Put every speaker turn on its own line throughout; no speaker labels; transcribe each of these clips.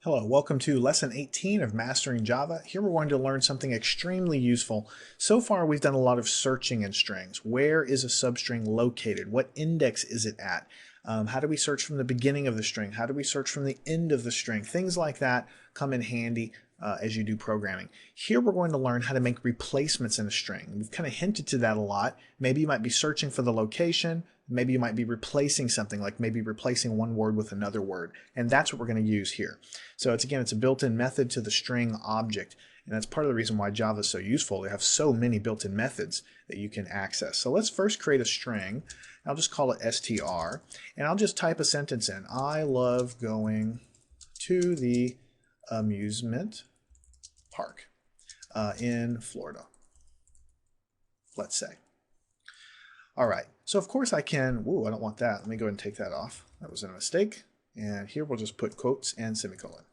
Hello, welcome to Lesson 18 of Mastering Java. Here we're going to learn something extremely useful. So far we've done a lot of searching in strings. Where is a substring located? What index is it at? How do we search from the beginning of the string? How do we search from the end of the string? Things like that come in handy as you do programming. Here we're going to learn how to make replacements in a string. We've kind of hinted to that a lot. Maybe you might be searching for the location. Maybe you might be replacing something, like maybe replacing one word with another word. And that's what we're going to use here. So it's a built-in method to the string object. And that's part of the reason why Java is so useful. They have so many built-in methods that you can access. So let's first create a string. I'll just call it str. And I'll just type a sentence in. I love going to the amusement park in Florida, let's say. All right, so of course I can, I don't want that. Let me go ahead and take that off. That was a mistake. And here we'll just put quotes and semicolon,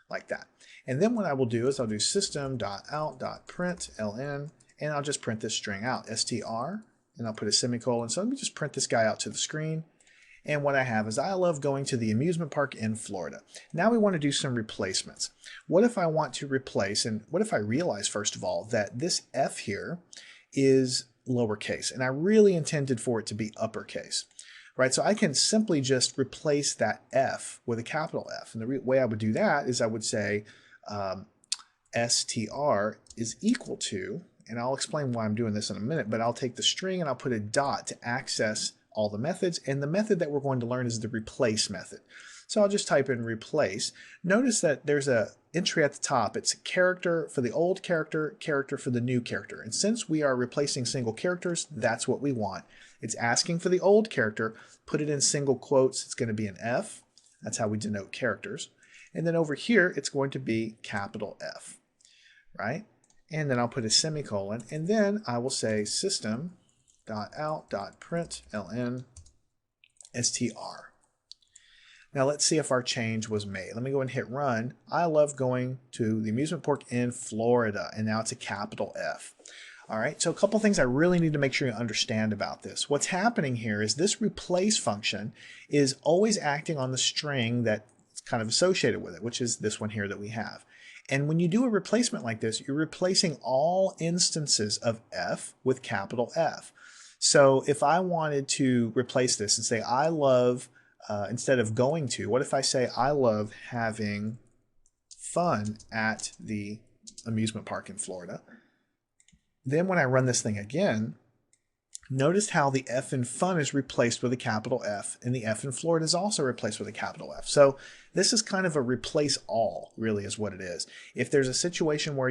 like that. And then what I will do is I'll do system.out.println, and I'll just print this string out, str, and I'll put a semicolon. So let me just print this guy out to the screen. And what I have is I love going to the amusement park in Florida. Now we want to do some replacements. What if I want to replace, and what if I realize, first of all, that this F here is lowercase, and I really intended for it to be uppercase, right? So I can simply just replace that F with a capital F. And the way I would do that is I would say str is equal to, and I'll explain why I'm doing this in a minute, but I'll take the string and I'll put a dot to access all the methods, and the method that we're going to learn is the replace method. So I'll just type in replace. Notice that there's a entry at the top. It's character for the old character, character for the new character. And since we are replacing single characters, that's what we want. It's asking for the old character, put it in single quotes. It's going to be an F. That's how we denote characters. And then over here, it's going to be capital F, right? And then I'll put a semicolon, and then I will say system.out.println str. Now let's see if our change was made. Let me go and hit run. I love going to the amusement park in Florida, and now it's a capital F. All right, so a couple things I really need to make sure you understand about this. What's happening here is this replace function is always acting on the string that's kind of associated with it, which is this one here that we have. And when you do a replacement like this, you're replacing all instances of F with capital F. So if I wanted to replace this and say, I love, instead of going to, what if I say, I love having fun at the amusement park in Florida? Then when I run this thing again, notice how the F in fun is replaced with a capital F, and the F in Florida is also replaced with a capital F. So this is kind of a replace all, really, is what it is. If there's a situation where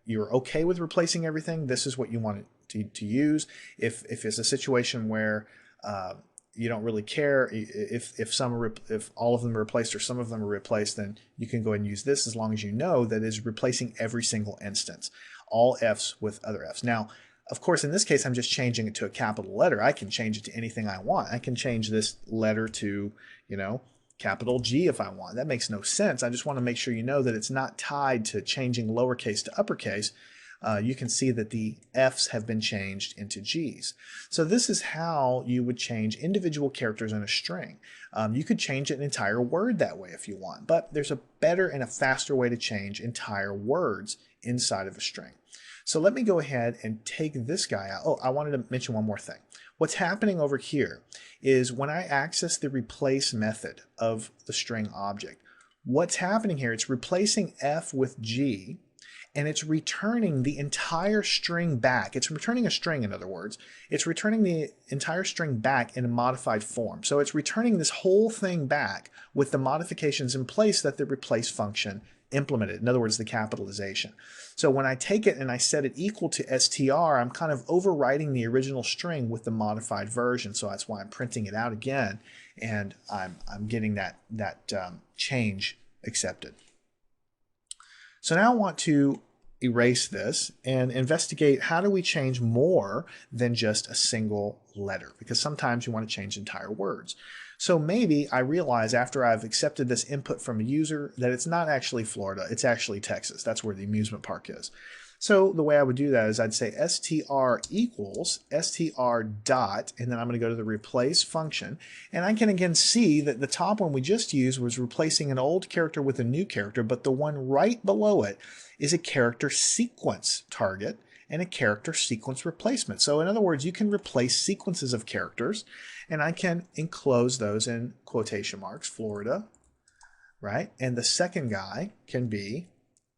you're okay with replacing everything, this is what you want to use. If it's a situation where you don't really care if all of them are replaced or some of them are replaced, then you can go ahead and use this as long as you know that it's replacing every single instance, all F's with other F's. Now, of course, in this case, I'm just changing it to a capital letter. I can change it to anything I want. I can change this letter to, capital G if I want. That makes no sense. I just want to make sure you know that it's not tied to changing lowercase to uppercase. You can see that the F's have been changed into G's. So this is how you would change individual characters in a string. You could change an entire word that way if you want, but there's a better and a faster way to change entire words inside of a string. So let me go ahead and take this guy out. Oh, I wanted to mention one more thing. What's happening over here is when I access the replace method of the string object, what's happening here, it's replacing F with G, and it's returning the entire string back. It's returning a string, in other words. It's returning the entire string back in a modified form. So it's returning this whole thing back with the modifications in place that the replace function implemented. In other words, the capitalization. So when I take it and I set it equal to str, I'm kind of overwriting the original string with the modified version. So that's why I'm printing it out again, and I'm getting that change accepted. So now I want to erase this and investigate how do we change more than just a single letter, because sometimes you want to change entire words. So maybe I realize after I've accepted this input from a user that it's not actually Florida, it's actually Texas. That's where the amusement park is. So the way I would do that is I'd say str equals str dot, and then I'm going to go to the replace function. And I can again see that the top one we just used was replacing an old character with a new character, but the one right below it is a character sequence target and a character sequence replacement. So in other words, you can replace sequences of characters, and I can enclose those in quotation marks, Florida, right? And the second guy can be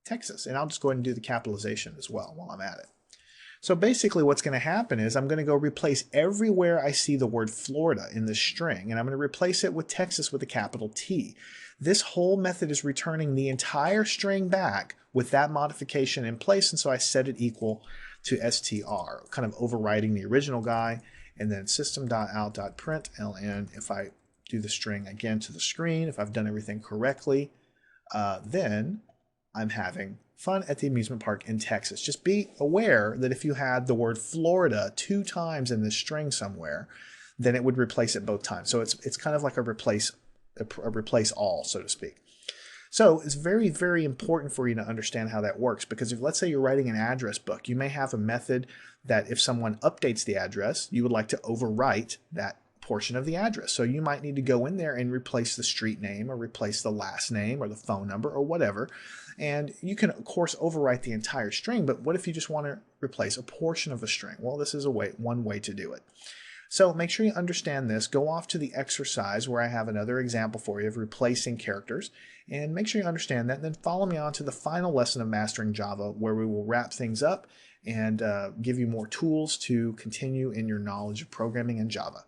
Texas. And I'll just go ahead and do the capitalization as well while I'm at it. So basically what's going to happen is I'm going to go replace everywhere I see the word Florida in this string, and I'm going to replace it with Texas with a capital T. This whole method is returning the entire string back with that modification in place, and so I set it equal to str, kind of overriding the original guy, and then system.out.println. If I do the string again to the screen, if I've done everything correctly, then I'm having fun at the amusement park in Texas. Just be aware that if you had the word Florida 2 times in this string somewhere, then it would replace it both times. So it's kind of like a replace all, so to speak. So it's very, very important for you to understand how that works, because if, let's say you're writing an address book, you may have a method that if someone updates the address, you would like to overwrite that portion of the address. So you might need to go in there and replace the street name or replace the last name or the phone number or whatever. And you can, of course, overwrite the entire string, but what if you just want to replace a portion of a string? Well, this is one way to do it. So make sure you understand this. Go off to the exercise where I have another example for you of replacing characters, and make sure you understand that, and then follow me on to the final lesson of Mastering Java, where we will wrap things up and give you more tools to continue in your knowledge of programming in Java.